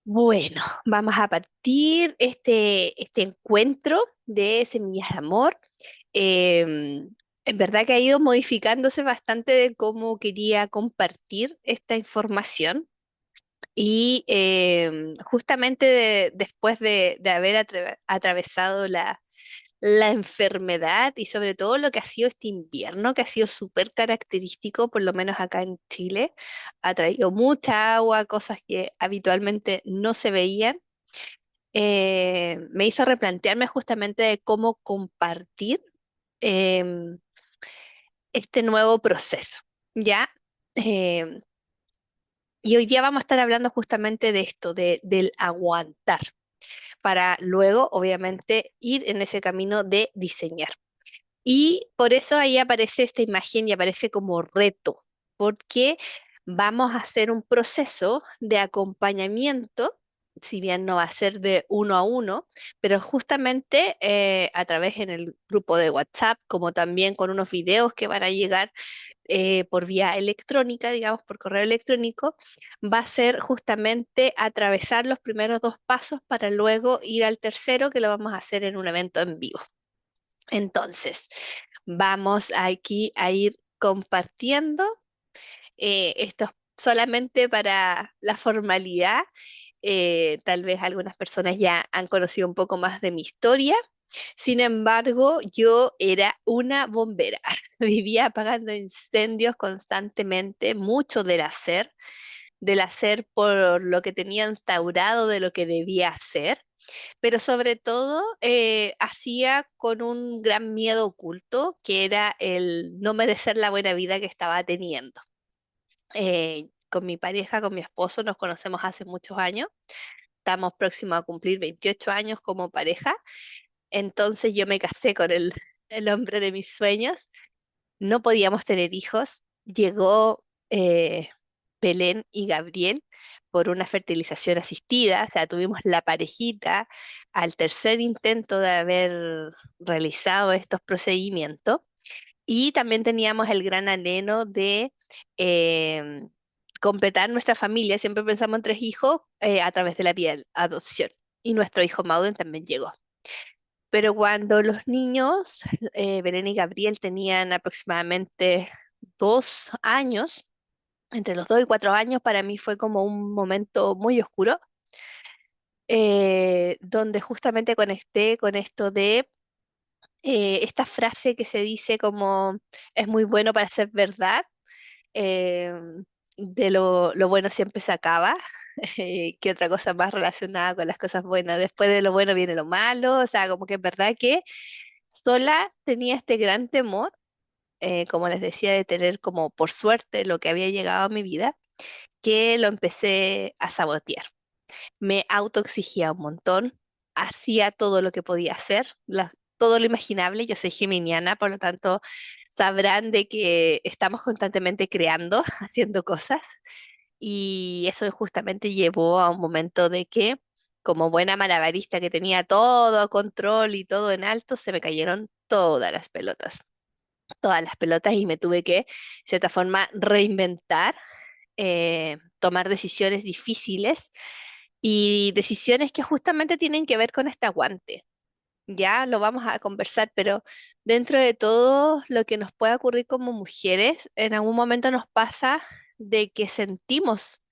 Bueno, vamos a partir este encuentro de Semillas de Amor. En verdad que ha ido modificándose bastante de cómo quería compartir esta información y justamente después de haber atravesado la enfermedad y sobre todo lo que ha sido este invierno, que ha sido súper característico, por lo menos acá en Chile, ha traído mucha agua, cosas que habitualmente no se veían. Me hizo replantearme justamente de cómo compartir em, este nuevo proceso, ¿ya? Em, y hoy día vamos a estar hablando justamente de esto, del aguantar, para luego, obviamente, ir en ese camino de diseñar. Y por eso ahí aparece esta imagen y aparece como reto, porque vamos a hacer un proceso de acompañamiento, si bien no va a ser de uno a uno, pero justamente a través en el grupo de WhatsApp, como también con unos videos que van a llegar por vía electrónica, digamos, por correo electrónico, va a ser justamente atravesar los primeros dos pasos para luego ir al tercero, que lo vamos a hacer en un evento en vivo. Entonces, vamos aquí a ir compartiendo esto es solamente para la formalidad. Tal vez algunas personas ya han conocido un poco más de mi historia. Sin embargo, yo era una bombera. Vivía apagando incendios constantemente, mucho del hacer por lo que tenía instaurado de lo que debía hacer, pero sobre todo hacía con un gran miedo oculto, que era el no merecer la buena vida que estaba teniendo. Con mi pareja, con mi esposo, nos conocemos hace muchos años. Estamos próximos a cumplir 28 años como pareja. Entonces yo me casé con el hombre de mis sueños. No podíamos tener hijos. Llegó Belén y Gabriel por una fertilización asistida. O sea, tuvimos la parejita al tercer intento de haber realizado estos procedimientos. Y también teníamos el gran anhelo de em, completar nuestra familia. Siempre pensamos en tres hijos a través de la vía de adopción. Y nuestro hijo Mauden también llegó. Pero cuando los niños, Belén y Gabriel, tenían aproximadamente 2 años, entre los 2 y 4 años, para mí fue como un momento muy oscuro, donde justamente conecté con esto de esta frase que se dice como es muy bueno para ser verdad, eh, de lo bueno siempre se acaba, que otra cosa más relacionada con las cosas buenas. Después de lo bueno viene lo malo, o sea, como que es verdad que sola tenía este gran temor, como les decía, de tener como por suerte lo que había llegado a mi vida, que lo empecé a sabotear. Me autoexigía un montón, hacía todo lo que podía hacer, todo lo imaginable. Yo soy geminiana, por lo tanto, sabrán de que estamos constantemente creando, haciendo cosas, y eso justamente llevó a un momento de que, como buena malabarista que tenía todo a control y todo en alto, se me cayeron todas las pelotas y me tuve que, de cierta forma, reinventar, tomar decisiones difíciles y decisiones que justamente tienen que ver con este aguante. Ya lo vamos a conversar, pero dentro de todo lo que nos puede ocurrir como mujeres, en algún momento nos pasa de que sentimos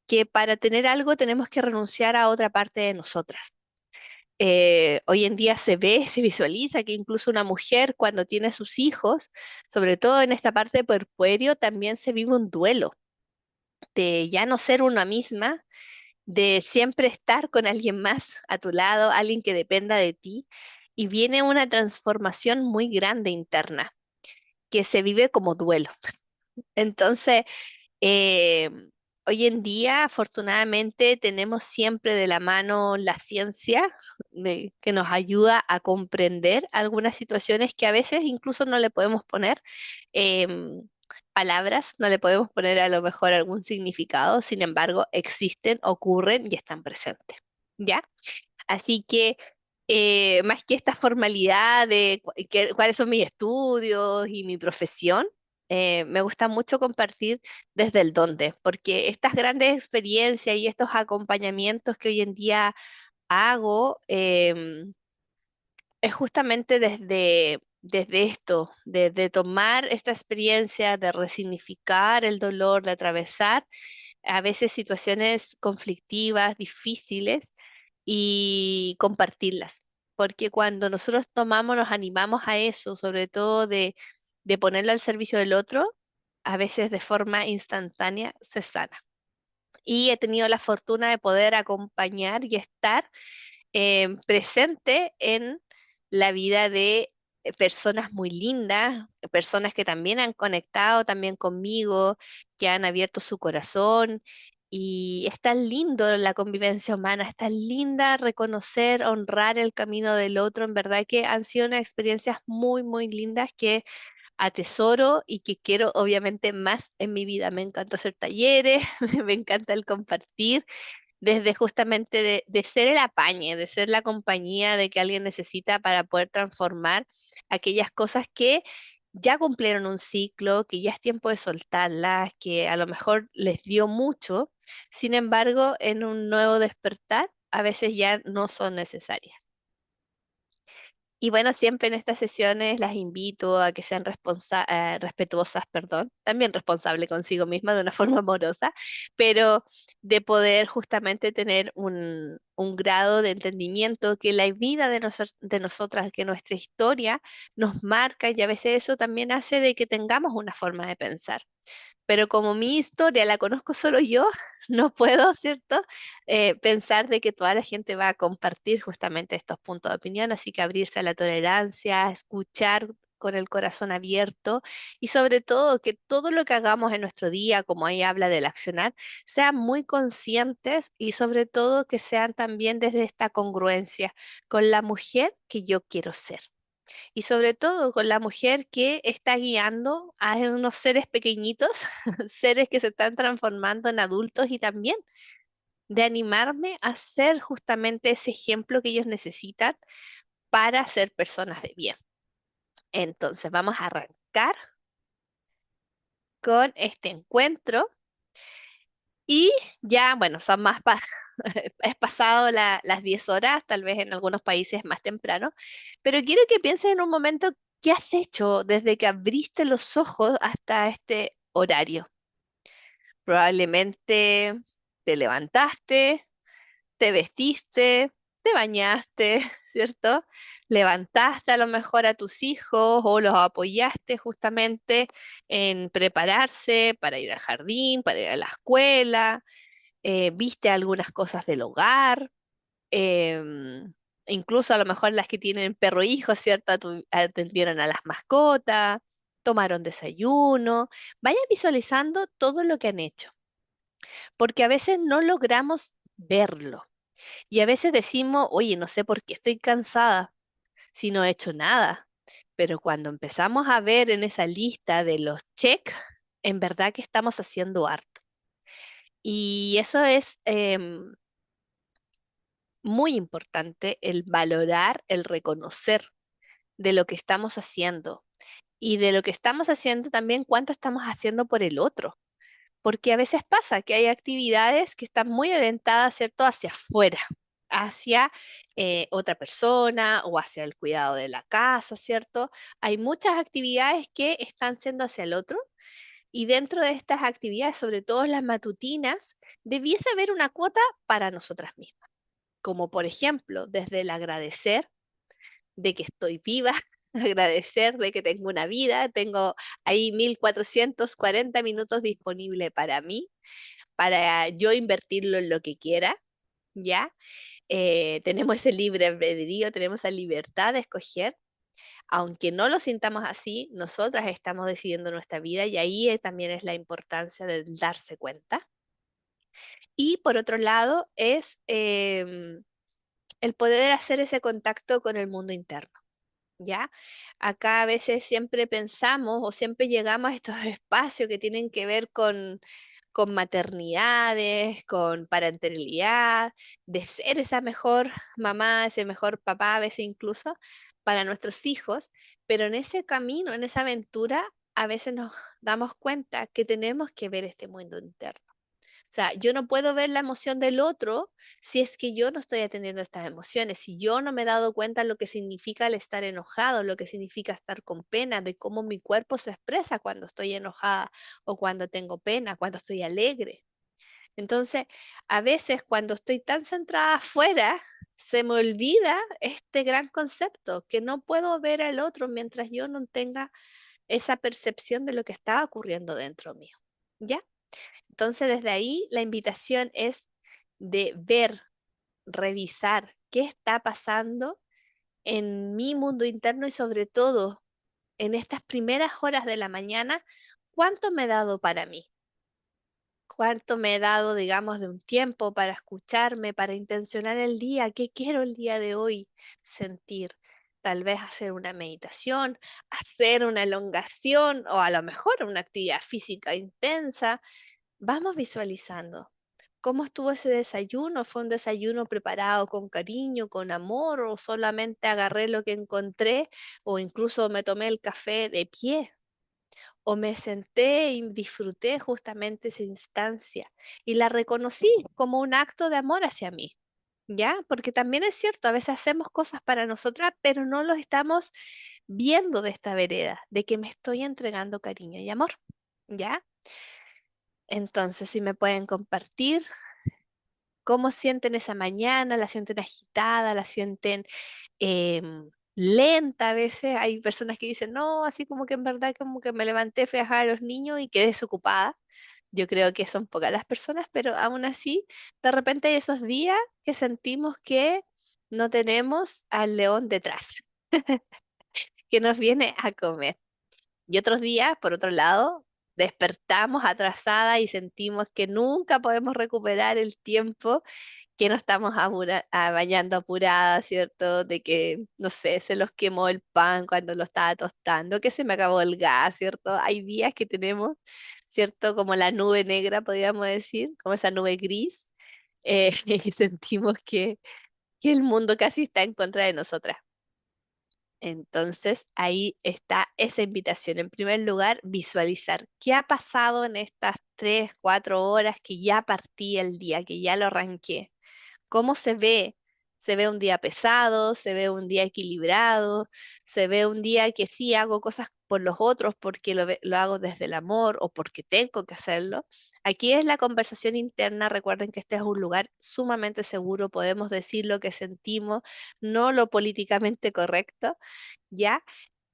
que para tener algo tenemos que renunciar a otra parte de nosotras. Hoy en día se ve, se visualiza que incluso una mujer cuando tiene sus hijos, sobre todo en esta parte de puerperio, también se vive un duelo de ya no ser una misma, de siempre estar con alguien más a tu lado, alguien que dependa de ti, y viene una transformación muy grande interna, que se vive como duelo. Entonces, eh, hoy en día, afortunadamente, tenemos siempre de la mano la ciencia que nos ayuda a comprender algunas situaciones que a veces incluso no le podemos poner em, palabras, no le podemos poner a lo mejor algún significado, sin embargo, existen, ocurren y están presentes. ¿Ya? Así que más que esta formalidad de cuáles son mis estudios y mi profesión, Me gusta mucho compartir desde el dónde, porque estas grandes experiencias y estos acompañamientos que hoy en día hago, es justamente desde esto, de tomar esta experiencia, de resignificar el dolor, de atravesar a veces situaciones conflictivas, difíciles y compartirlas. Porque cuando nosotros tomamos, nos animamos a eso, sobre todo de ponerlo al servicio del otro, a veces de forma instantánea se sana. Y he tenido la fortuna de poder acompañar y estar presente en la vida de personas muy lindas, personas que también han conectado también conmigo, que han abierto su corazón. Y es tan lindo la convivencia humana, es tan linda reconocer, honrar el camino del otro. En verdad que han sido unas experiencias muy, muy lindas que atesoro y que quiero obviamente más en mi vida. Me encanta hacer talleres, me encanta el compartir desde justamente de ser el apañe, de ser la compañía de que alguien necesita para poder transformar aquellas cosas que ya cumplieron un ciclo, que ya es tiempo de soltarlas, que a lo mejor les dio mucho, sin embargo, en un nuevo despertar, a veces ya no son necesarias. Y bueno, siempre en estas sesiones las invito a que sean respetuosas, perdón, también responsable consigo misma de una forma amorosa, pero de poder justamente tener un grado de entendimiento que la vida de nosotras, que nuestra historia nos marca y a veces eso también hace de que tengamos una forma de pensar. Pero como mi historia la conozco solo yo, no puedo, ¿cierto? Pensar de que toda la gente va a compartir justamente estos puntos de opinión, así que abrirse a la tolerancia, escuchar con el corazón abierto y sobre todo que todo lo que hagamos en nuestro día, como ahí habla del accionar, sean muy conscientes y sobre todo que sean también desde esta congruencia con la mujer que yo quiero ser y sobre todo con la mujer que está guiando a unos seres pequeñitos, seres que se están transformando en adultos y también de animarme a ser justamente ese ejemplo que ellos necesitan para ser personas de bien. Entonces vamos a arrancar con este encuentro y ya, bueno, son más, es pasado las 10 horas, tal vez en algunos países más temprano, pero quiero que pienses en un momento qué has hecho desde que abriste los ojos hasta este horario. Probablemente te levantaste, te vestiste, te bañaste, ¿cierto? Levantaste a lo mejor a tus hijos o los apoyaste justamente en prepararse para ir al jardín, para ir a la escuela, viste algunas cosas del hogar, em, incluso a lo mejor las que tienen perro e hijo, ¿cierto? Atendieron a las mascotas, tomaron desayuno. Vayan visualizando todo lo que han hecho, porque a veces no logramos verlo. Y a veces decimos, oye, no sé por qué estoy cansada si no he hecho nada. Pero cuando empezamos a ver en esa lista de los check, en verdad que estamos haciendo harto. Y eso es muy importante, el valorar, el reconocer de lo que estamos haciendo y de lo que estamos haciendo también cuánto estamos haciendo por el otro. Porque a veces pasa que hay actividades que están muy orientadas, ¿cierto?, hacia afuera, hacia otra persona o hacia el cuidado de la casa, ¿cierto? Hay muchas actividades que están siendo hacia el otro y dentro de estas actividades, sobre todo las matutinas, debiese haber una cuota para nosotras mismas, como por ejemplo, desde el agradecer de que estoy viva, agradecer de que tengo una vida, tengo ahí 1440 minutos disponibles para mí, para yo invertirlo en lo que quiera, ¿ya? Tenemos ese libre albedrío, tenemos esa libertad de escoger. Aunque no lo sintamos así, nosotras estamos decidiendo nuestra vida y ahí también es la importancia de darse cuenta. Y por otro lado es el poder hacer ese contacto con el mundo interno. ¿Ya? Acá a veces siempre pensamos o siempre llegamos a estos espacios que tienen que ver con maternidades, con parentalidad, de ser esa mejor mamá, ese mejor papá, a veces incluso para nuestros hijos, pero en ese camino, en esa aventura, a veces nos damos cuenta que tenemos que ver este mundo interno. O sea, yo no puedo ver la emoción del otro si es que yo no estoy atendiendo estas emociones, si yo no me he dado cuenta lo que significa el estar enojado, lo que significa estar con pena, de cómo mi cuerpo se expresa cuando estoy enojada o cuando tengo pena, cuando estoy alegre. Entonces, a veces cuando estoy tan centrada afuera, se me olvida este gran concepto, que no puedo ver al otro mientras yo no tenga esa percepción de lo que está ocurriendo dentro mío. ¿Ya? Entonces, desde ahí la invitación es de ver, revisar qué está pasando en mi mundo interno y sobre todo en estas primeras horas de la mañana, cuánto me he dado para mí, cuánto me he dado, digamos, de un tiempo para escucharme, para intencionar el día, qué quiero el día de hoy sentir. Tal vez hacer una meditación, hacer una elongación o a lo mejor una actividad física intensa. Vamos visualizando. ¿Cómo estuvo ese desayuno? ¿Fue un desayuno preparado con cariño, con amor, o solamente agarré lo que encontré, o incluso me tomé el café de pie, o me senté y disfruté justamente esa instancia y la reconocí como un acto de amor hacia mí? ¿Ya? Porque también es cierto, a veces hacemos cosas para nosotras, pero no lo estamos viendo de esta vereda, de que me estoy entregando cariño y amor. ¿Ya? Entonces, si me pueden compartir cómo sienten esa mañana, la sienten agitada, la sienten lenta a veces. Hay personas que dicen, no, así como que en verdad como que me levanté, fui a dejar a los niños y quedé desocupada. Yo creo que son pocas las personas, pero aún así, de repente hay esos días que sentimos que no tenemos al león detrás, que nos viene a comer. Y otros días, por otro lado, despertamos atrasada y sentimos que nunca podemos recuperar el tiempo, que no estamos bañando apurada, ¿cierto? De que, no sé, se los quemó el pan cuando lo estaba tostando, que se me acabó el gas, ¿cierto? Hay días que tenemos, ¿cierto? Como la nube negra, podríamos decir, como esa nube gris, y sentimos que el mundo casi está en contra de nosotras. Entonces, ahí está esa invitación. En primer lugar, visualizar qué ha pasado en estas 3, 4 horas que ya partí el día, que ya lo arranqué. ¿Cómo se ve? Se ve un día pesado, se ve un día equilibrado, se ve un día que sí hago cosas por los otros porque lo hago desde el amor o porque tengo que hacerlo. Aquí es la conversación interna. Recuerden que este es un lugar sumamente seguro, podemos decir lo que sentimos, no lo políticamente correcto, ¿ya?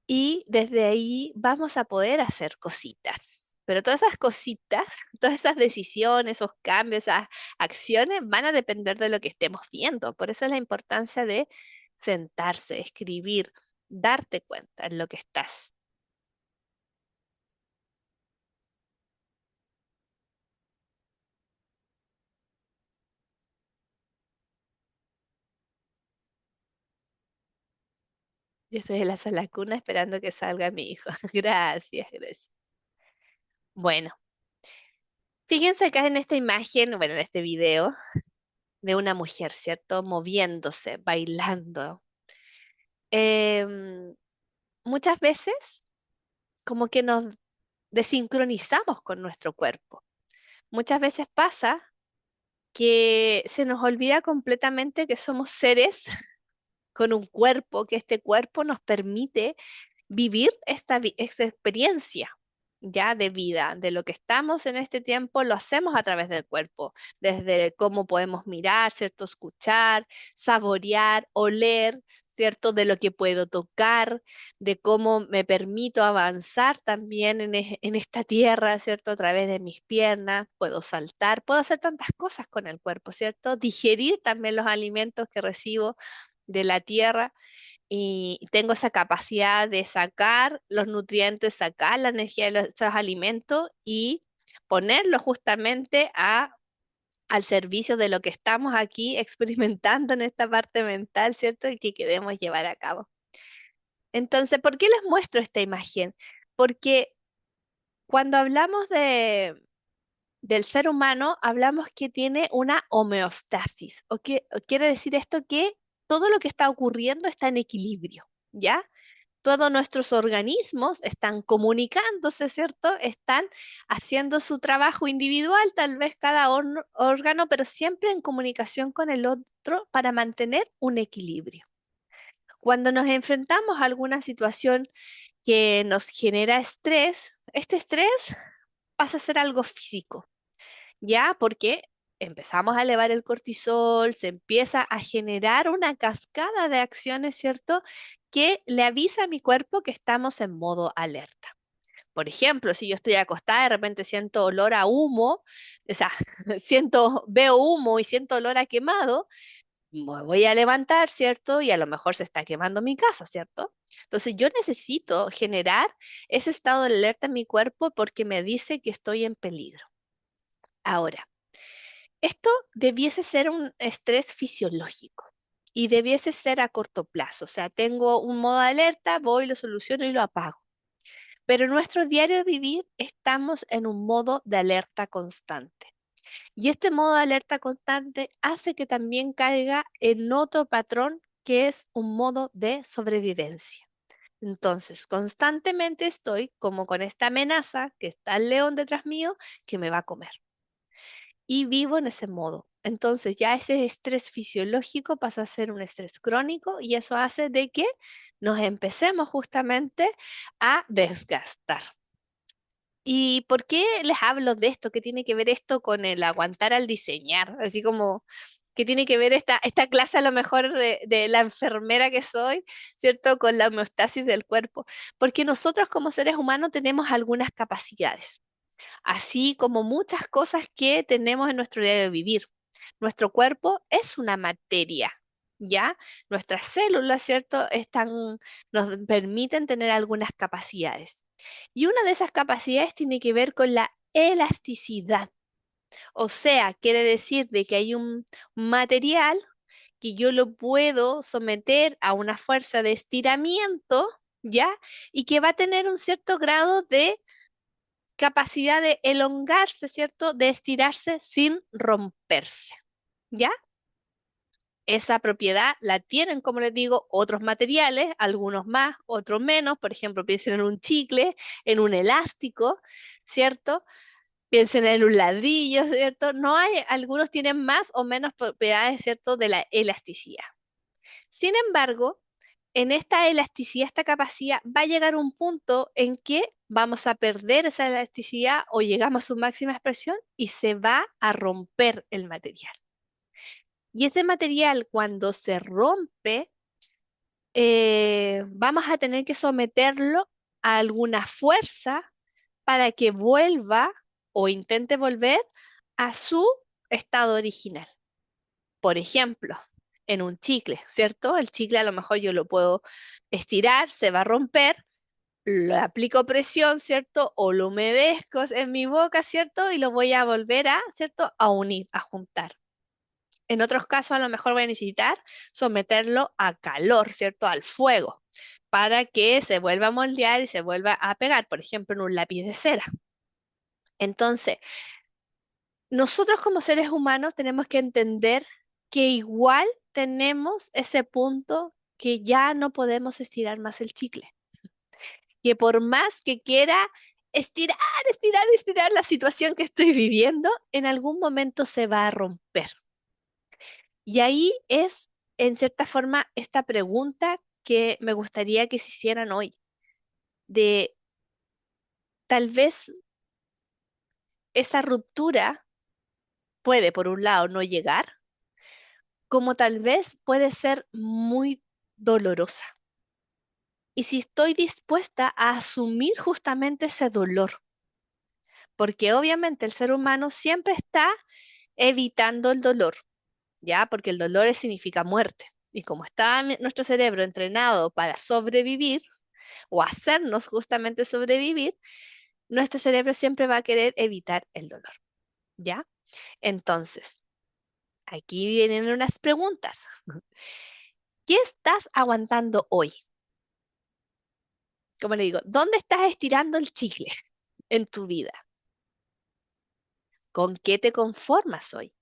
Y desde ahí vamos a poder hacer cositas. Pero todas esas cositas, todas esas decisiones, esos cambios, esas acciones van a depender de lo que estemos viendo. Por eso es la importancia de sentarse, escribir, darte cuenta en lo que estás. Yo soy de la sala cuna esperando que salga mi hijo. Gracias, gracias. Bueno, fíjense acá en esta imagen, bueno, en este video de una mujer, ¿cierto? Moviéndose, bailando. Em, Muchas veces como que nos desincronizamos con nuestro cuerpo. Muchas veces pasa que se nos olvida completamente que somos seres con un cuerpo, que este cuerpo nos permite vivir esta experiencia ya de vida, de lo que estamos en este tiempo, lo hacemos a través del cuerpo, desde cómo podemos mirar, ¿cierto? Escuchar, saborear, oler, ¿cierto? De lo que puedo tocar, de cómo me permito avanzar también en esta tierra, ¿cierto? A través de mis piernas, puedo saltar, puedo hacer tantas cosas con el cuerpo, ¿cierto? Digerir también los alimentos que recibo de la tierra y tengo esa capacidad de sacar los nutrientes, sacar la energía de esos alimentos y ponerlo justamente al servicio de lo que estamos aquí experimentando en esta parte mental, ¿cierto? Y que queremos llevar a cabo. Entonces, ¿por qué les muestro esta imagen? Porque cuando hablamos del ser humano, hablamos que tiene una homeostasis, o quiere decir esto que todo lo que está ocurriendo está en equilibrio, ¿ya? todos nuestros organismos están comunicándose, ¿cierto? Están haciendo su trabajo individual, tal vez cada órgano, pero siempre en comunicación con el otro para mantener un equilibrio. Cuando nos enfrentamos a alguna situación que nos genera estrés, este estrés pasa a ser algo físico, ¿ya? Porque empezamos a elevar el cortisol, se empieza a generar una cascada de acciones, ¿cierto? Que le avisa a mi cuerpo que estamos en modo alerta. Por ejemplo, si yo estoy acostada, de repente siento olor a humo, o sea, veo humo y siento olor a quemado, me voy a levantar, ¿cierto? Y a lo mejor se está quemando mi casa, ¿cierto? Entonces yo necesito generar ese estado de alerta en mi cuerpo porque me dice que estoy en peligro. Ahora, esto debiese ser un estrés fisiológico y debiese ser a corto plazo. O sea, tengo un modo de alerta, voy, lo soluciono y lo apago. Pero en nuestro diario vivir estamos en un modo de alerta constante. Y este modo de alerta constante hace que también caiga en otro patrón que es un modo de sobrevivencia. Entonces, constantemente estoy como con esta amenaza que está el león detrás mío que me va a comer. Y vivo en ese modo. Entonces, ya ese estrés fisiológico pasa a ser un estrés crónico y eso hace de que nos empecemos justamente a desgastar. ¿Y por qué les hablo de esto? ¿Qué tiene que ver esto con el aguantar al diseñar? Así como, ¿qué tiene que ver esta clase a lo mejor de la enfermera que soy, ¿cierto? Con la homeostasis del cuerpo. Porque nosotros como seres humanos tenemos algunas capacidades, así como muchas cosas que tenemos en nuestro día de vivir. Nuestro cuerpo es una materia, ¿ya? Nuestras células, ¿cierto? Nos permiten tener algunas capacidades. Y una de esas capacidades tiene que ver con la elasticidad. O sea, quiere decir de que hay un material que yo lo puedo someter a una fuerza de estiramiento, ¿ya? Y que va a tener un cierto grado de capacidad de elongarse, ¿cierto? De estirarse sin romperse, ¿ya? Esa propiedad la tienen, como les digo, otros materiales, algunos más, otros menos. Por ejemplo, piensen en un chicle, en un elástico, ¿cierto? Piensen en un ladrillo, ¿cierto? No hay, algunos tienen más o menos propiedades, ¿cierto? De la elasticidad. Sin embargo, en esta elasticidad, esta capacidad, va a llegar un punto en que vamos a perder esa elasticidad o llegamos a su máxima expresión y se va a romper el material. Y ese material, cuando se rompe, vamos a tener que someterlo a alguna fuerza para que vuelva o intente volver a su estado original. Por ejemplo, en un chicle, ¿cierto? El chicle a lo mejor yo lo puedo estirar, se va a romper, le aplico presión, ¿cierto? O lo humedezco en mi boca, ¿cierto? Y lo voy a volver a, ¿cierto? A unir, a juntar. En otros casos a lo mejor voy a necesitar someterlo a calor, ¿cierto? Al fuego, para que se vuelva a moldear y se vuelva a pegar, por ejemplo, en un lápiz de cera. Entonces, nosotros como seres humanos tenemos que entender que igual tenemos ese punto que ya no podemos estirar más el chicle, que por más que quiera estirar, estirar la situación que estoy viviendo, en algún momento se va a romper. Y ahí es, en cierta forma, esta pregunta que me gustaría que se hicieran hoy, de tal vez esa ruptura puede, por un lado, no llegar, como tal vez puede ser muy dolorosa. Y si estoy dispuesta a asumir justamente ese dolor, porque obviamente el ser humano siempre está evitando el dolor, ¿ya? Porque el dolor significa muerte. Y como está nuestro cerebro entrenado para sobrevivir o hacernos justamente sobrevivir, nuestro cerebro siempre va a querer evitar el dolor, ¿ya? Entonces, aquí vienen unas preguntas. ¿Qué estás aguantando hoy? Como le digo, ¿dónde estás estirando el chicle en tu vida? ¿Con qué te conformas hoy?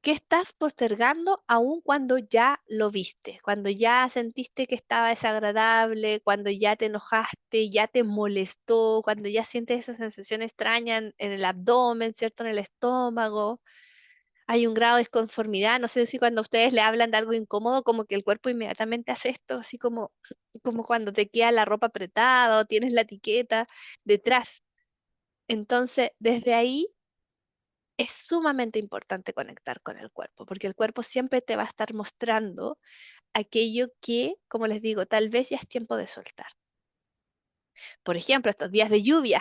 ¿Qué estás postergando aun cuando ya lo viste? Cuando ya sentiste que estaba desagradable, cuando ya te enojaste, ya te molestó, cuando ya sientes esa sensación extraña en el abdomen, ¿cierto? En el estómago. Hay un grado de disconformidad. No sé si cuando ustedes le hablan de algo incómodo, como que el cuerpo inmediatamente hace esto, así como cuando te queda la ropa apretada o tienes la etiqueta detrás. Entonces, desde ahí es sumamente importante conectar con el cuerpo, porque el cuerpo siempre te va a estar mostrando aquello que, como les digo, tal vez ya es tiempo de soltar. Por ejemplo, estos días de lluvia,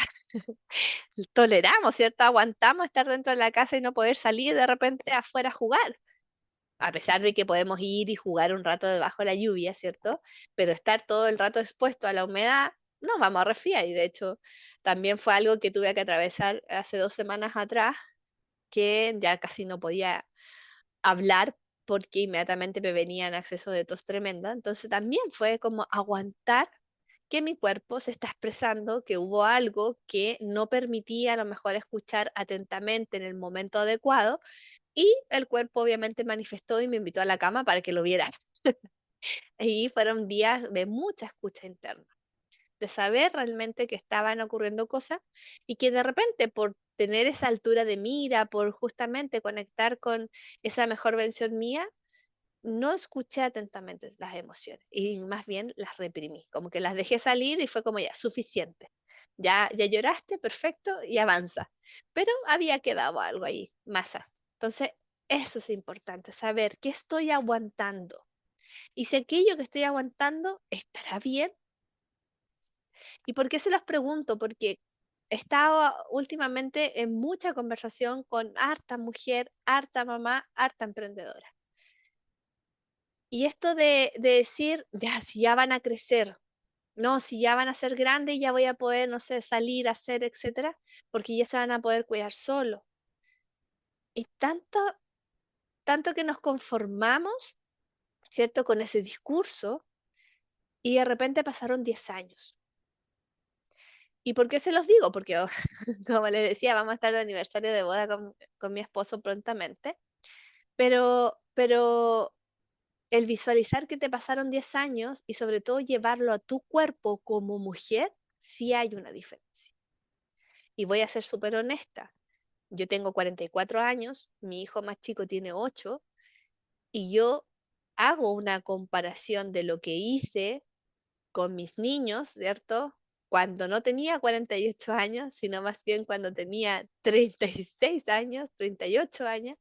toleramos, ¿cierto? Aguantamos estar dentro de la casa y no poder salir de repente afuera a jugar. A pesar de que podemos ir y jugar un rato debajo de la lluvia, ¿cierto? Pero estar todo el rato expuesto a la humedad, nos vamos a resfriar. Y de hecho, también fue algo que tuve que atravesar hace 2 semanas atrás, que ya casi no podía hablar porque inmediatamente me venían acceso de tos tremenda. Entonces también fue como aguantar que mi cuerpo se está expresando, que hubo algo que no permitía a lo mejor escuchar atentamente en el momento adecuado y el cuerpo obviamente manifestó y me invitó a la cama para que lo viera. Y fueron días de mucha escucha interna, de saber realmente que estaban ocurriendo cosas y que de repente por tener esa altura de mira, por justamente conectar con esa mejor versión mía, no escuché atentamente las emociones y más bien las reprimí, como que las dejé salir y fue como ya, suficiente. Ya lloraste, perfecto, y avanza. Pero había quedado algo ahí, masa. Entonces, eso es importante, saber qué estoy aguantando. Y si aquello que estoy aguantando estará bien. ¿Y por qué se los pregunto? Porque he estado últimamente en mucha conversación con harta mujer, harta mamá, harta emprendedora. Y esto de decir, ya, si ya van a crecer, no, si ya van a ser grandes, ya voy a poder, no sé, salir, hacer, etcétera, porque ya se van a poder cuidar solo. Y tanto que nos conformamos, ¿cierto?, con ese discurso, y de repente pasaron 10 años. ¿Y por qué se los digo? Porque, como les decía, vamos a estar de aniversario de boda con mi esposo prontamente, pero el visualizar que te pasaron 10 años y sobre todo llevarlo a tu cuerpo como mujer, sí hay una diferencia. Y voy a ser súper honesta. Yo tengo 44 años, mi hijo más chico tiene 8 y yo hago una comparación de lo que hice con mis niños, ¿cierto? Cuando no tenía 48 años, sino más bien cuando tenía 36 años, 38 años,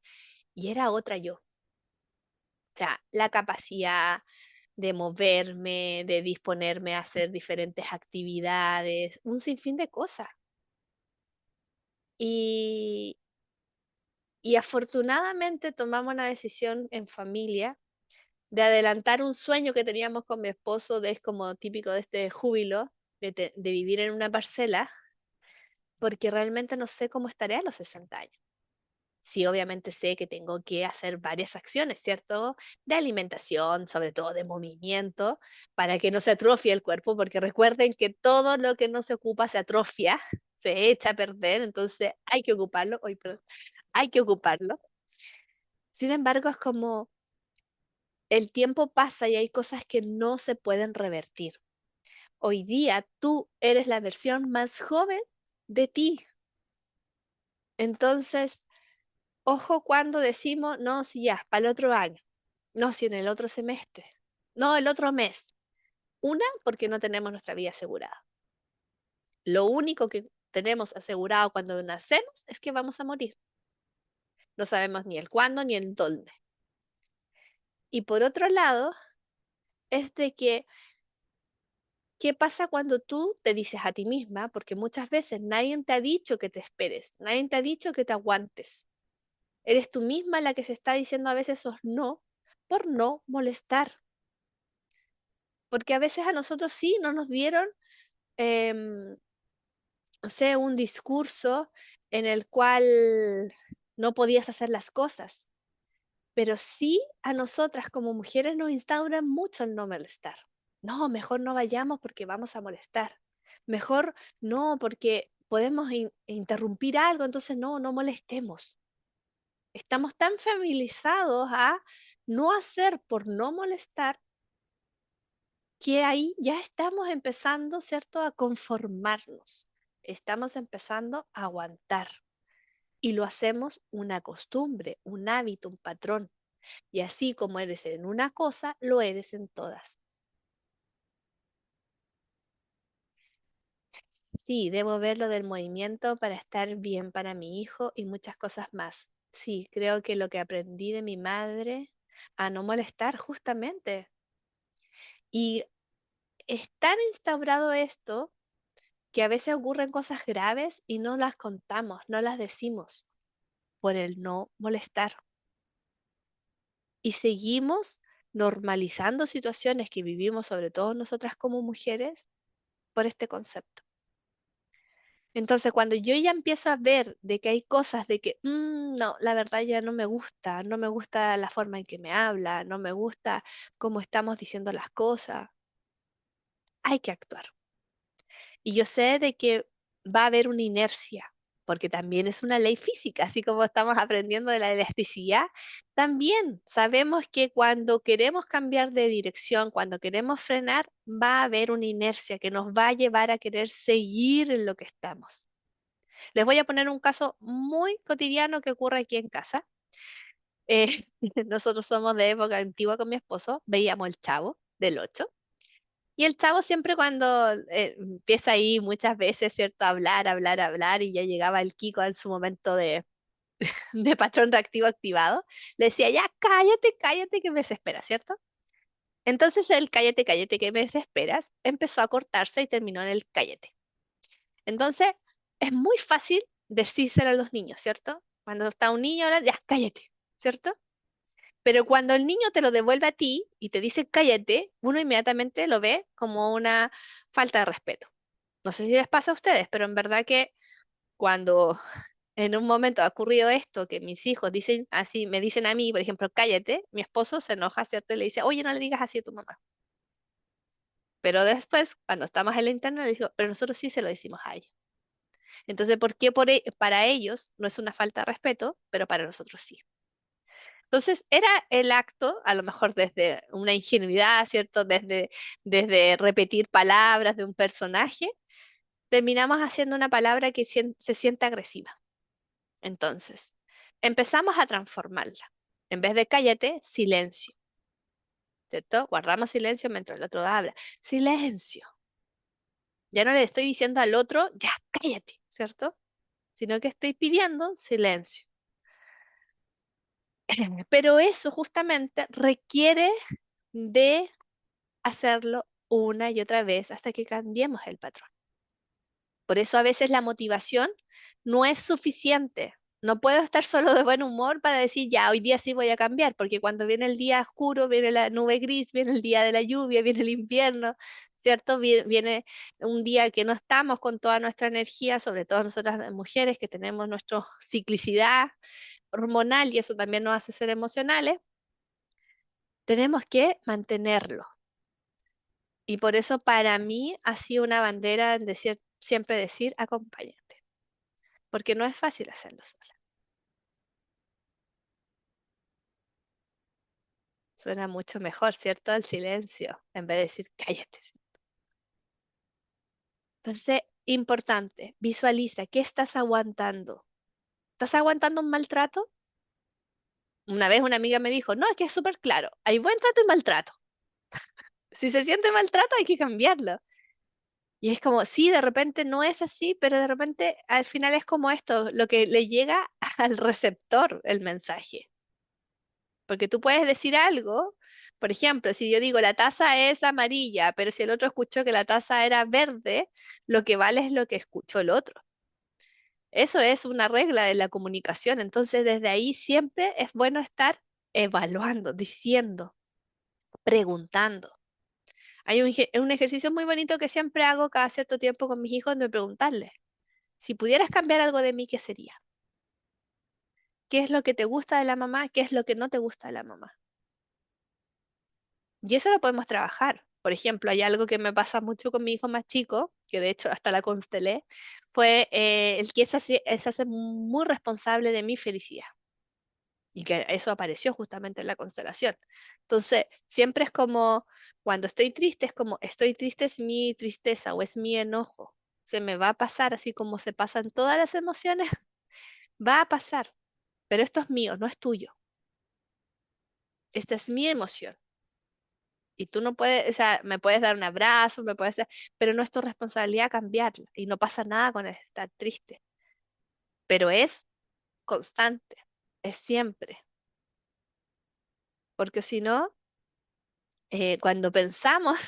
y era otra yo. O sea, la capacidad de moverme, de disponerme a hacer diferentes actividades, un sinfín de cosas. Y, y afortunadamente tomamos una decisión en familia de adelantar un sueño que teníamos con mi esposo, de es como típico de este júbilo, de vivir en una parcela, porque realmente no sé cómo estaré a los 60 años. Sí, obviamente sé que tengo que hacer varias acciones, ¿cierto? De alimentación, sobre todo de movimiento, para que no se atrofie el cuerpo, porque recuerden que todo lo que no se ocupa se atrofia, se echa a perder, entonces hay que ocuparlo, hoy, perdón, hay que ocuparlo. Sin embargo, es como el tiempo pasa y hay cosas que no se pueden revertir. Hoy día tú eres la versión más joven de ti. Entonces, ojo cuando decimos, no, si ya, para el otro año, no, si en el otro semestre, no, el otro mes. Una, porque no tenemos nuestra vida asegurada. Lo único que tenemos asegurado cuando nacemos es que vamos a morir. No sabemos ni el cuándo ni el dónde. Y por otro lado, es de que, ¿qué pasa cuando tú te dices a ti misma? Porque muchas veces nadie te ha dicho que te esperes, nadie te ha dicho que te aguantes. Eres tú misma la que se está diciendo a veces esos no por no molestar. Porque a veces a nosotros sí no nos dieron, em, no sé, un discurso en el cual no podías hacer las cosas, pero sí a nosotras como mujeres nos instauran mucho el no molestar. No, mejor no vayamos porque vamos a molestar. Mejor no porque podemos interrumpir algo, entonces no molestemos. Estamos tan familiarizados a no hacer por no molestar que ahí ya estamos empezando, ¿cierto?, a conformarnos. Estamos empezando a aguantar y lo hacemos una costumbre, un hábito, un patrón. Y así como eres en una cosa, lo eres en todas. Sí, debo ver lo del movimiento para estar bien para mi hijo y muchas cosas más. Sí, creo que lo que aprendí de mi madre a no molestar justamente. Y es tan instaurado esto que a veces ocurren cosas graves y no las contamos, no las decimos por el no molestar. Y seguimos normalizando situaciones que vivimos, sobre todo nosotras como mujeres, por este concepto. Entonces, cuando yo ya empiezo a ver de que hay cosas de que, no, la verdad ya no me gusta la forma en que me habla, no me gusta cómo estamos diciendo las cosas, hay que actuar. Y yo sé de que va a haber una inercia, porque también es una ley física, así como estamos aprendiendo de la elasticidad, también sabemos que cuando queremos cambiar de dirección, cuando queremos frenar, va a haber una inercia que nos va a llevar a querer seguir en lo que estamos. Les voy a poner un caso muy cotidiano que ocurre aquí en casa. Eh, nosotros somos de época antigua con mi esposo, veíamos el Chavo del 8. Y el Chavo siempre cuando empieza ahí muchas veces, ¿cierto? A hablar, hablar, hablar, y ya llegaba el Kiko en su momento de patrón reactivo activado, le decía, ya cállate, cállate que me desespera, ¿cierto? Entonces el cállate, cállate que me desesperas empezó a cortarse y terminó en el cállate. Entonces, es muy fácil decírselo a los niños, ¿cierto? Cuando está un niño ahora, ya cállate, ¿cierto? Pero cuando el niño te lo devuelve a ti y te dice cállate, uno inmediatamente lo ve como una falta de respeto. No sé si les pasa a ustedes, pero en verdad que cuando en un momento ha ocurrido esto, que mis hijos dicen así, me dicen a mí, por ejemplo, cállate, mi esposo se enoja, ¿cierto? Y le dice, oye, no le digas así a tu mamá. Pero después, cuando estamos en la interna, le digo, pero nosotros sí se lo decimos a ella. Entonces, ¿por qué para ellos no es una falta de respeto, pero para nosotros sí? Entonces, era el acto, a lo mejor desde una ingenuidad, ¿cierto? Desde repetir palabras de un personaje, terminamos haciendo una palabra que se siente agresiva. Entonces, empezamos a transformarla. En vez de cállate, silencio, ¿cierto? Guardamos silencio mientras el otro habla. Silencio. Ya no le estoy diciendo al otro, ya cállate, ¿cierto? Sino que estoy pidiendo silencio. Pero eso justamente requiere de hacerlo una y otra vez hasta que cambiemos el patrón. Por eso a veces la motivación no es suficiente. No puedo estar solo de buen humor para decir, ya, hoy día sí voy a cambiar, porque cuando viene el día oscuro, viene la nube gris, viene el día de la lluvia, viene el invierno, ¿cierto? Viene un día que no estamos con toda nuestra energía, sobre todo nosotras las mujeres que tenemos nuestra ciclicidad hormonal y eso también nos hace ser emocionales. Tenemos que mantenerlo. Y por eso para mí ha sido una bandera en decir, siempre decir, acompáñate, porque no es fácil hacerlo sola. Suena mucho mejor, ¿cierto? El silencio, en vez de decir, cállate. Entonces, importante, visualiza, ¿qué estás aguantando? ¿Estás aguantando un maltrato? Una vez una amiga me dijo, no, es que es súper claro, hay buen trato y maltrato. Si se siente maltrato, hay que cambiarlo. Y es como, sí, de repente no es así, pero de repente al final es como esto, lo que le llega al receptor el mensaje. Porque tú puedes decir algo, por ejemplo, si yo digo la taza es amarilla, pero si el otro escuchó que la taza era verde, lo que vale es lo que escuchó el otro. Eso es una regla de la comunicación. Entonces, desde ahí siempre es bueno estar evaluando, diciendo, preguntando. Hay un ejercicio muy bonito que siempre hago cada cierto tiempo con mis hijos de preguntarles, si pudieras cambiar algo de mí, ¿qué sería? ¿Qué es lo que te gusta de la mamá? ¿Qué es lo que no te gusta de la mamá? Y eso lo podemos trabajar. Por ejemplo, hay algo que me pasa mucho con mi hijo más chico, que de hecho hasta la constelé, fue el que se hace muy responsable de mi felicidad. y que eso apareció justamente en la constelación. Entonces, siempre es como, cuando estoy triste, es como, estoy triste, es mi tristeza o es mi enojo. Se me va a pasar así como se pasan todas las emociones, va a pasar, pero esto es mío, no es tuyo. Esta es mi emoción. Y tú no puedes, o sea, me puedes dar un abrazo, me puedes, pero no es tu responsabilidad cambiarla. Y no pasa nada con estar triste. Pero es constante, es siempre. Porque si no, cuando pensamos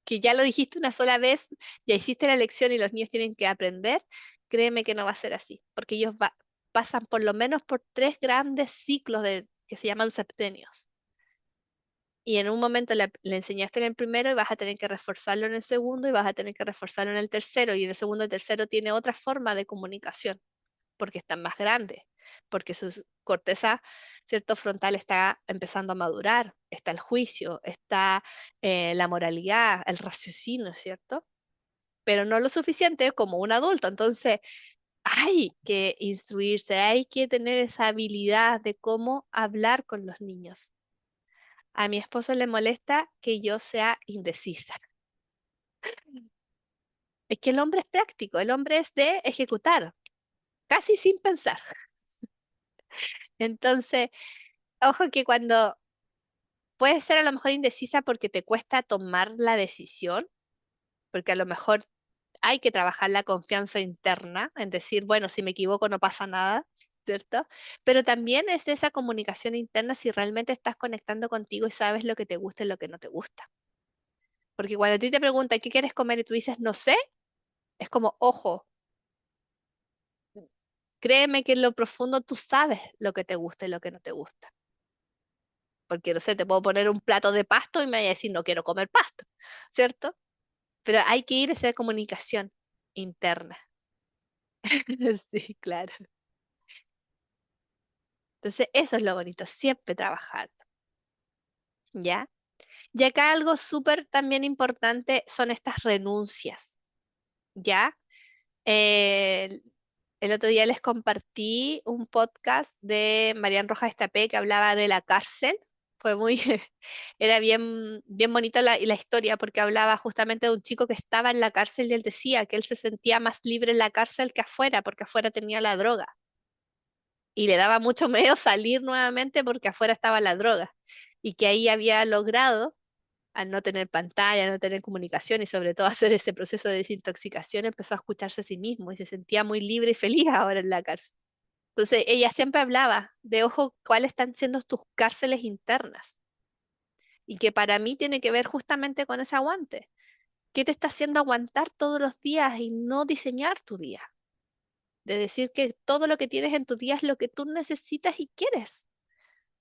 que ya lo dijiste una sola vez, ya hiciste la lección y los niños tienen que aprender, créeme que no va a ser así. Porque ellos pasan por lo menos por tres grandes ciclos que se llaman septenios. Y en un momento le enseñaste en el primero y vas a tener que reforzarlo en el segundo y vas a tener que reforzarlo en el tercero. Y en el segundo y tercero tiene otra forma de comunicación porque están más grandes, porque su corteza, cierto, frontal está empezando a madurar, está el juicio, está la moralidad, el raciocinio, ¿cierto? Pero no lo suficiente como un adulto. Entonces, hay que instruirse, hay que tener esa habilidad de cómo hablar con los niños. A mi esposo le molesta que yo sea indecisa. Es que el hombre es práctico, el hombre es de ejecutar, casi sin pensar. Entonces, ojo que cuando puedes ser a lo mejor indecisa porque te cuesta tomar la decisión, porque a lo mejor hay que trabajar la confianza interna en decir, bueno, si me equivoco no pasa nada, ¿cierto? Pero también es esa comunicación interna si realmente estás conectando contigo y sabes lo que te gusta y lo que no te gusta. Porque cuando a ti te preguntan qué quieres comer y tú dices no sé, es como, ojo, créeme que en lo profundo tú sabes lo que te gusta y lo que no te gusta. Porque no sé, te puedo poner un plato de pasto y me vaya a decir no quiero comer pasto, ¿cierto? Pero hay que ir a esa comunicación interna. Sí, claro. Entonces, eso es lo bonito, siempre trabajar, ¿ya? Y acá algo súper también importante son estas renuncias, ¿ya? El otro día les compartí un podcast de Marian Rojas Estapé que hablaba de la cárcel. Fue muy, era bien, bien bonita la historia porque hablaba justamente de un chico que estaba en la cárcel y él decía que él se sentía más libre en la cárcel que afuera porque afuera tenía la droga y le daba mucho miedo salir nuevamente porque afuera estaba la droga y que ahí había logrado, al no tener pantalla, no tener comunicación y sobre todo hacer ese proceso de desintoxicación, empezó a escucharse a sí mismo y se sentía muy libre y feliz ahora en la cárcel. Entonces ella siempre hablaba de, ojo, cuáles están siendo tus cárceles internas y que para mí tiene que ver justamente con ese aguante. ¿Qué te está haciendo aguantar todos los días y no diseñar tu día? De decir que todo lo que tienes en tu día es lo que tú necesitas y quieres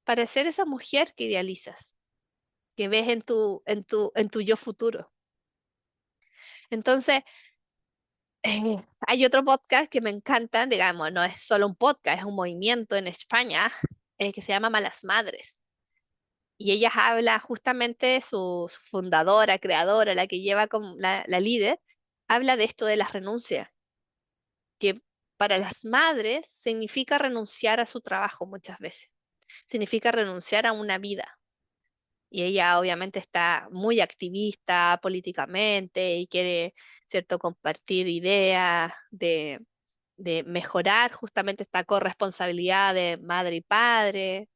para ser esa mujer que idealizas, que ves en tu yo futuro. Entonces, hay otro podcast que me encanta, digamos, no es solo un podcast, es un movimiento en España que se llama Malas Madres. Y ella habla justamente, su fundadora, creadora, la que lleva como la líder, habla de esto de las renuncias, que para las madres significa renunciar a su trabajo muchas veces, significa renunciar a una vida. Y ella obviamente está muy activista políticamente y quiere, ¿cierto?, compartir ideas de mejorar justamente esta corresponsabilidad de madre y padre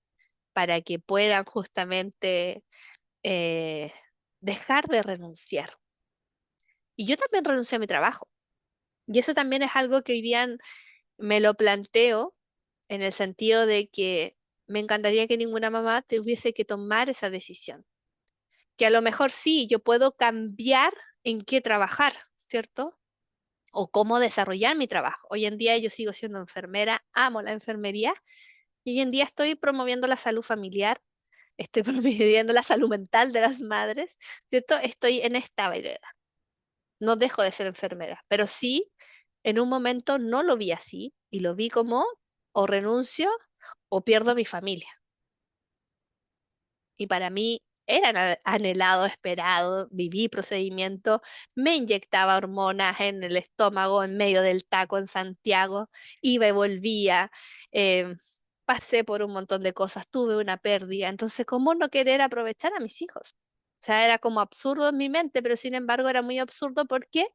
para que puedan justamente eh, dejar de renunciar. Y yo también renuncié a mi trabajo. Y eso también es algo que hoy día me lo planteo en el sentido de que me encantaría que ninguna mamá tuviese que tomar esa decisión. Que a lo mejor sí, yo puedo cambiar en qué trabajar, ¿cierto? O cómo desarrollar mi trabajo. Hoy en día yo sigo siendo enfermera, amo la enfermería y hoy en día estoy promoviendo la salud familiar, estoy promoviendo la salud mental de las madres, ¿cierto? Estoy en esta vereda. No dejo de ser enfermera, pero sí, en un momento no lo vi así y lo vi como o renuncio o pierdo mi familia. Y para mí era anhelado, esperado, viví procedimiento, me inyectaba hormonas en el estómago, en medio del taco en Santiago, iba y volvía. pasé por un montón de cosas, tuve una pérdida, entonces, ¿cómo no querer aprovechar a mis hijos? O sea, era como absurdo en mi mente, pero sin embargo era muy absurdo porque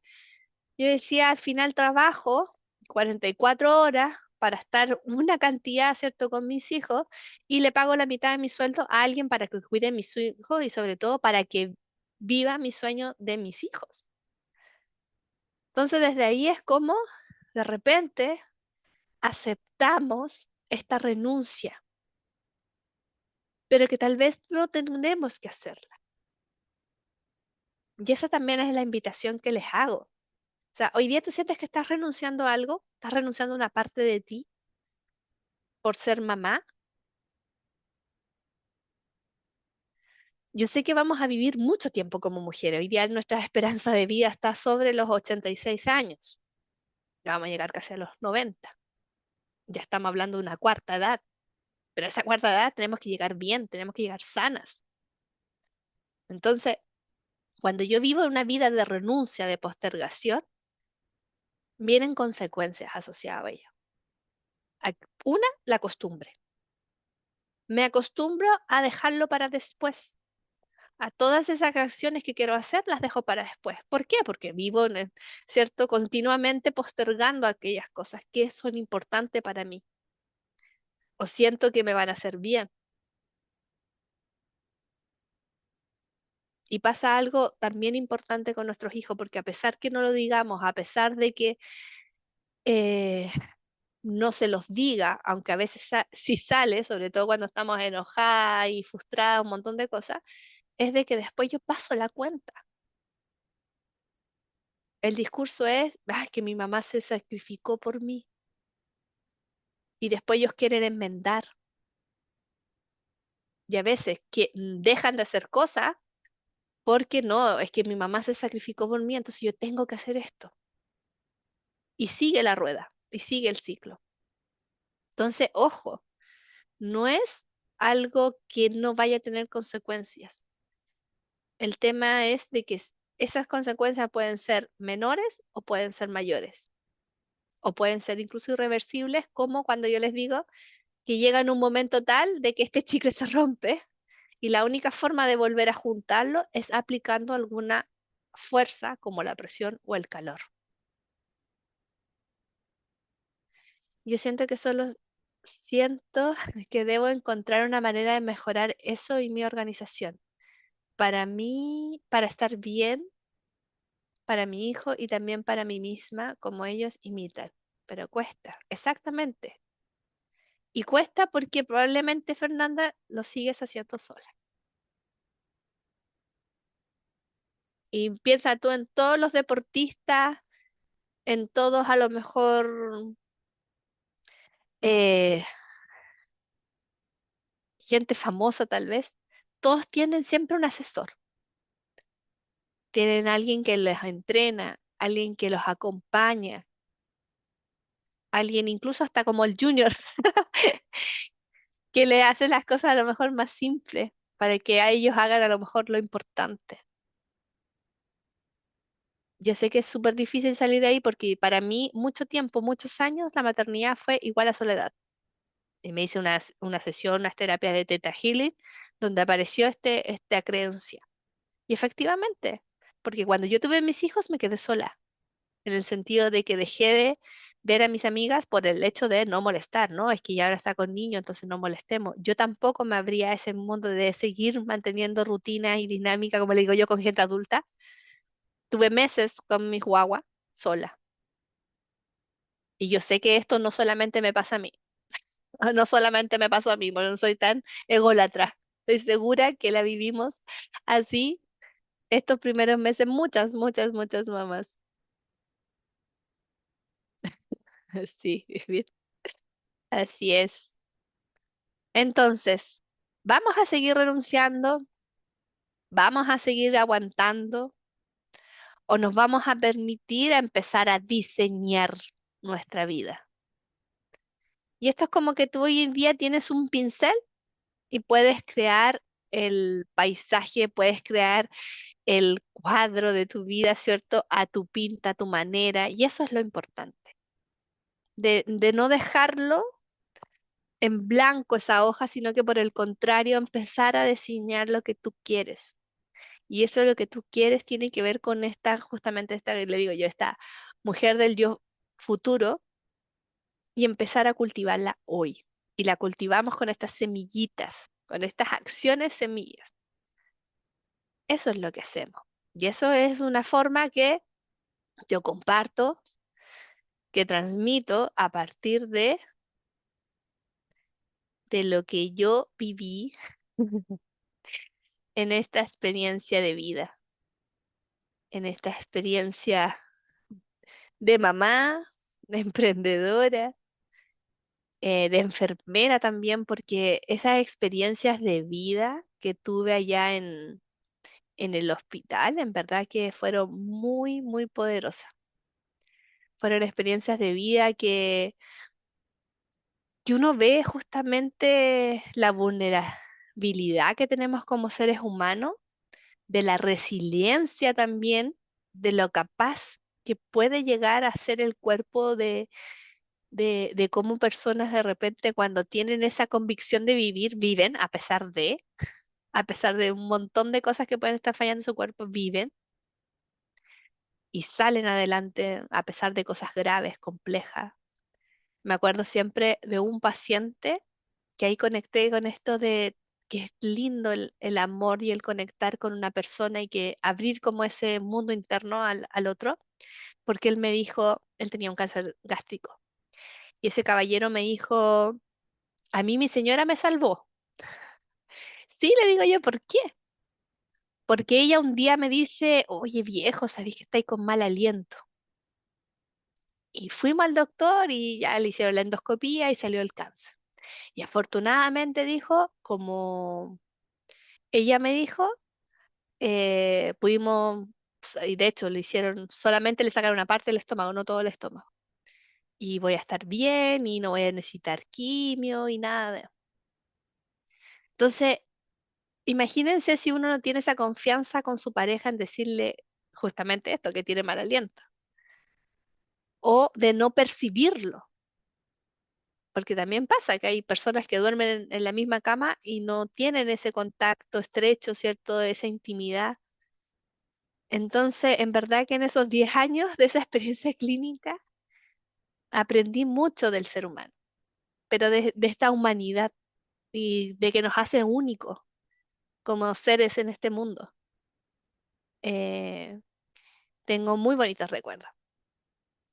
yo decía, al final trabajo 44 horas para estar una cantidad, ¿cierto?, con mis hijos y le pago la mitad de mi sueldo a alguien para que cuide a mis hijos y sobre todo para que viva mi sueño de mis hijos. Entonces, desde ahí es como de repente aceptamos esta renuncia, pero que tal vez no tenemos que hacerla. Y esa también es la invitación que les hago. O sea, hoy día tú sientes que estás renunciando a algo, estás renunciando a una parte de ti por ser mamá. Yo sé que vamos a vivir mucho tiempo como mujeres. Hoy día nuestra esperanza de vida está sobre los 86 años. Ya vamos a llegar casi a los 90. Ya estamos hablando de una cuarta edad. Pero a esa cuarta edad tenemos que llegar bien, tenemos que llegar sanas. Entonces, cuando yo vivo una vida de renuncia, de postergación, vienen consecuencias asociadas a ello. Una, la costumbre. Me acostumbro a dejarlo para después. A todas esas acciones que quiero hacer las dejo para después. ¿Por qué? Porque vivo, ¿cierto? Continuamente postergando aquellas cosas que son importantes para mí o siento que me van a hacer bien. Y pasa algo también importante con nuestros hijos, porque a pesar que no lo digamos, a pesar de que eh, no se los diga, aunque a veces sí sale, sobre todo cuando estamos enojadas y frustradas, un montón de cosas, es de que después yo paso la cuenta. El discurso es, "Ay, que mi mamá se sacrificó por mí", y después ellos quieren enmendar. Y a veces que dejan de hacer cosas porque no, es que mi mamá se sacrificó por mí, entonces yo tengo que hacer esto. Y sigue la rueda, y sigue el ciclo. Entonces, ojo, no es algo que no vaya a tener consecuencias. El tema es de que esas consecuencias pueden ser menores o pueden ser mayores, o pueden ser incluso irreversibles, como cuando yo les digo que llega en un momento tal de que este chicle se rompe y la única forma de volver a juntarlo es aplicando alguna fuerza como la presión o el calor. Yo siento que solo siento que debo encontrar una manera de mejorar eso y mi organización. Para mí, para estar bien, para mi hijo y también para mí misma, como ellos imitan. Pero cuesta, exactamente. Y cuesta porque probablemente Fernanda lo sigues haciendo sola. Y piensa tú en todos los deportistas, en todos a lo mejor eh, gente famosa tal vez, todos tienen siempre un asesor. Tienen alguien que les entrena, alguien que los acompaña, alguien incluso hasta como el junior, que le hace las cosas a lo mejor más simples para que a ellos hagan a lo mejor lo importante. Yo sé que es súper difícil salir de ahí porque para mí mucho tiempo, muchos años, la maternidad fue igual a soledad. Y me hice una sesión, unas terapias de Theta Healing, donde apareció esta creencia. Y efectivamente, porque cuando yo tuve mis hijos me quedé sola, en el sentido de que dejé de ver a mis amigas por el hecho de no molestar, ¿no? Es que ya ahora está con niños, entonces no molestemos. Yo tampoco me abría a ese mundo de seguir manteniendo rutina y dinámica, como le digo yo, con gente adulta. Tuve meses con mi guagua sola. Y yo sé que esto no solamente me pasa a mí, no solamente me pasó a mí, porque no soy tan ególatra. Estoy segura que la vivimos así estos primeros meses muchas, muchas, muchas mamás. Sí, bien, así es. Entonces, ¿vamos a seguir renunciando? ¿Vamos a seguir aguantando? ¿O nos vamos a permitir a empezar a diseñar nuestra vida? Y esto es como que tú hoy en día tienes un pincel y puedes crear el paisaje, puedes crear el cuadro de tu vida, ¿cierto? A tu pinta, a tu manera. Y eso es lo importante, de no dejarlo en blanco esa hoja, sino que por el contrario, empezar a diseñar lo que tú quieres. Y eso lo que tú quieres tiene que ver con esta, justamente esta, le digo yo, esta mujer del yo futuro y empezar a cultivarla hoy. Y la cultivamos con estas semillitas, con estas acciones semillas. Eso es lo que hacemos. Y eso es una forma que yo comparto, que transmito a partir de lo que yo viví en esta experiencia de vida, en esta experiencia de mamá, de emprendedora, de enfermera también, porque esas experiencias de vida que tuve allá en el hospital, en verdad que fueron muy, muy poderosas. Fueron experiencias de vida que uno ve justamente la vulnerabilidad que tenemos como seres humanos, de la resiliencia también, de lo capaz que puede llegar a ser el cuerpo de cómo personas de repente cuando tienen esa convicción de vivir, viven a pesar de un montón de cosas que pueden estar fallando en su cuerpo, viven y salen adelante a pesar de cosas graves, complejas. Me acuerdo siempre de un paciente que ahí conecté con esto de que es lindo el amor y el conectar con una persona y que abrir como ese mundo interno al otro, porque él me dijo, él tenía un cáncer gástrico, y ese caballero me dijo, a mí mi señora me salvó. Sí, le digo yo, ¿por qué? Porque ella un día me dice, oye viejo, sabéis que estáis con mal aliento. Y fuimos al doctor y ya le hicieron la endoscopía y salió el cáncer. Y afortunadamente dijo, como ella me dijo, pudimos, y de hecho le hicieron, solamente le sacaron una parte del estómago, no todo el estómago. Y voy a estar bien y no voy a necesitar quimio y nada de... Entonces, imagínense si uno no tiene esa confianza con su pareja en decirle justamente esto, que tiene mal aliento, o de no percibirlo, porque también pasa que hay personas que duermen en la misma cama y no tienen ese contacto estrecho, ¿cierto? Esa intimidad. Entonces, en verdad que en esos 10 años de esa experiencia clínica aprendí mucho del ser humano, pero de esta humanidad y de que nos hace únicos como seres en este mundo. Eh, tengo muy bonitos recuerdos,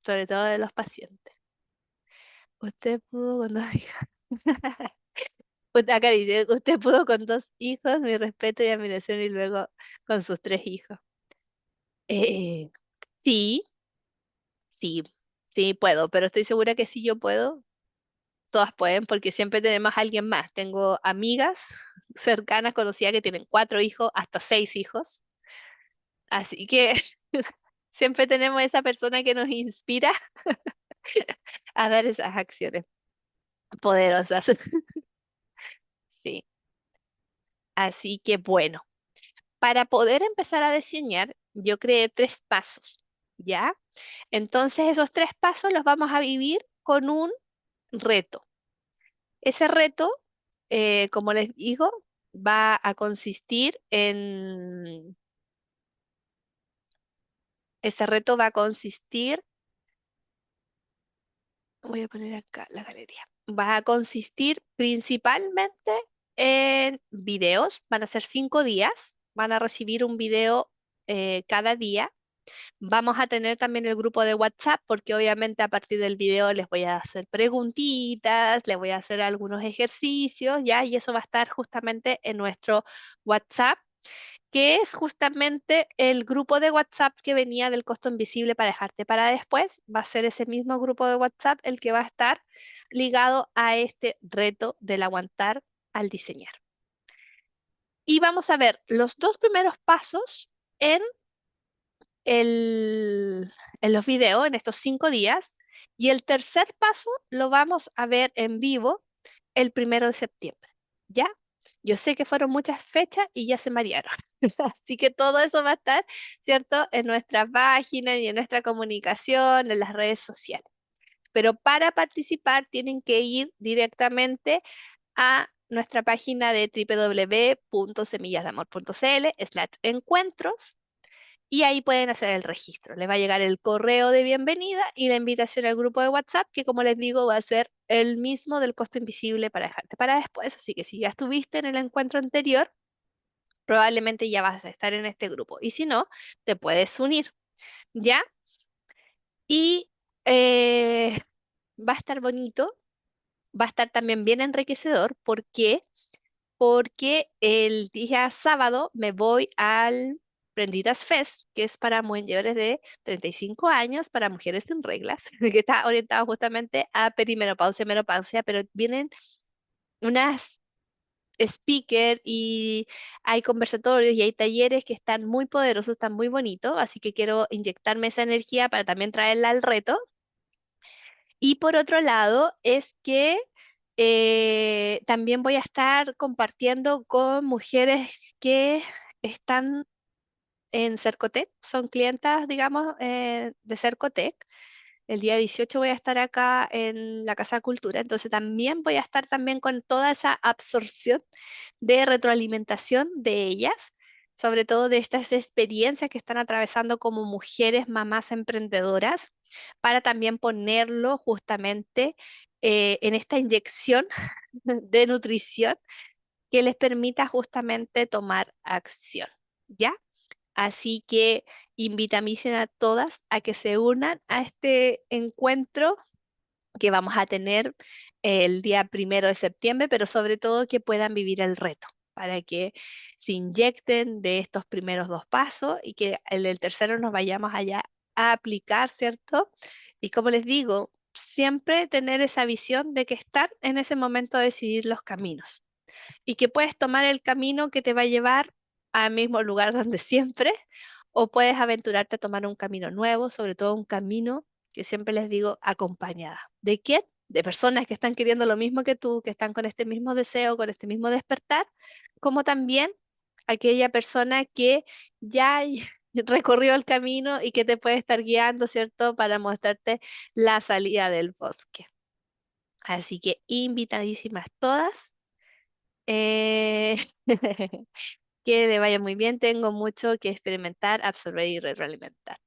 sobre todo de los pacientes. Usted pudo con 2 hijos. Acá dice, usted pudo con 2 hijos, mi respeto y admiración, y luego con sus 3 hijos. Eh, sí, sí, sí puedo, pero estoy segura que si yo puedo, todas pueden, porque siempre tenemos a alguien más. Tengo amigas cercanas, conocidas que tienen 4 hijos, hasta 6 hijos. Así que siempre tenemos esa persona que nos inspira a dar esas acciones poderosas. Sí, así que bueno, para poder empezar a diseñar, yo creé 3 pasos, ¿ya? Entonces esos 3 pasos los vamos a vivir con un reto. Ese reto, como les digo, va a consistir ese reto va a consistir, voy a poner acá la galería, va a consistir principalmente en videos, van a ser 5 días, van a recibir un video cada día. Vamos a tener también el grupo de WhatsApp porque obviamente a partir del video les voy a hacer preguntitas, les voy a hacer algunos ejercicios, ¿ya? Y eso va a estar justamente en nuestro WhatsApp, que es justamente el grupo de WhatsApp que venía del costo invisible para dejarte para después. Va a ser ese mismo grupo de WhatsApp el que va a estar ligado a este reto del aguantar al diseñar. Y vamos a ver los 2 primeros pasos en en los videos en estos 5 días y el tercer paso lo vamos a ver en vivo el 1 de septiembre. ¿Ya? Yo sé que fueron muchas fechas y ya se marearon. Así que todo eso va a estar, ¿cierto? En nuestra página y en nuestra comunicación, en las redes sociales. Pero para participar tienen que ir directamente a nuestra página de www.semillasdeamor.cl/encuentros y ahí pueden hacer el registro. Les va a llegar el correo de bienvenida y la invitación al grupo de WhatsApp, que como les digo va a ser el mismo del costo invisible para dejarte para después. Así que si ya estuviste en el encuentro anterior, probablemente ya vas a estar en este grupo. Y si no, te puedes unir, ¿ya? Y va a estar bonito, va a estar también bien enriquecedor. ¿Por qué? Porque el día sábado me voy al Prendidas Fest, que es para mayores de 35 años, para mujeres sin reglas, que está orientado justamente a perimenopausia y menopausia, pero vienen unas speakers y hay conversatorios y hay talleres que están muy poderosos, están muy bonitos, así que quiero inyectarme esa energía para también traerla al reto. Y por otro lado, es que también voy a estar compartiendo con mujeres que están en Cercotec, son clientas, digamos, de Cercotec. El día 18 voy a estar acá en la Casa de Cultura, entonces también voy a estar también con toda esa absorción de retroalimentación de ellas, sobre todo de estas experiencias que están atravesando como mujeres, mamás emprendedoras, para también ponerlo justamente en esta inyección de nutrición que les permita justamente tomar acción, ¿ya? Así que invitamos a todas a que se unan a este encuentro que vamos a tener el día 1 de septiembre, pero sobre todo que puedan vivir el reto para que se inyecten de estos primeros dos pasos y que en el tercero nos vayamos allá a aplicar, ¿cierto? Y como les digo, siempre tener esa visión de que estar en ese momento de decidir los caminos y que puedes tomar el camino que te va a llevar al mismo lugar donde siempre, o puedes aventurarte a tomar un camino nuevo, sobre todo un camino que siempre les digo acompañada. ¿De quién? De personas que están queriendo lo mismo que tú, que están con este mismo deseo, con este mismo despertar, como también aquella persona que ya recorrió el camino y que te puede estar guiando, ¿cierto? Para mostrarte la salida del bosque. Así que invitadísimas todas. Eh, que le vaya muy bien. Tengo mucho que experimentar, absorber y retroalimentar.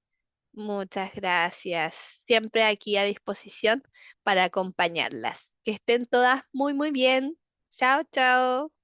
Muchas gracias. Siempre aquí a disposición para acompañarlas. Que estén todas muy, muy bien. Chao, chao.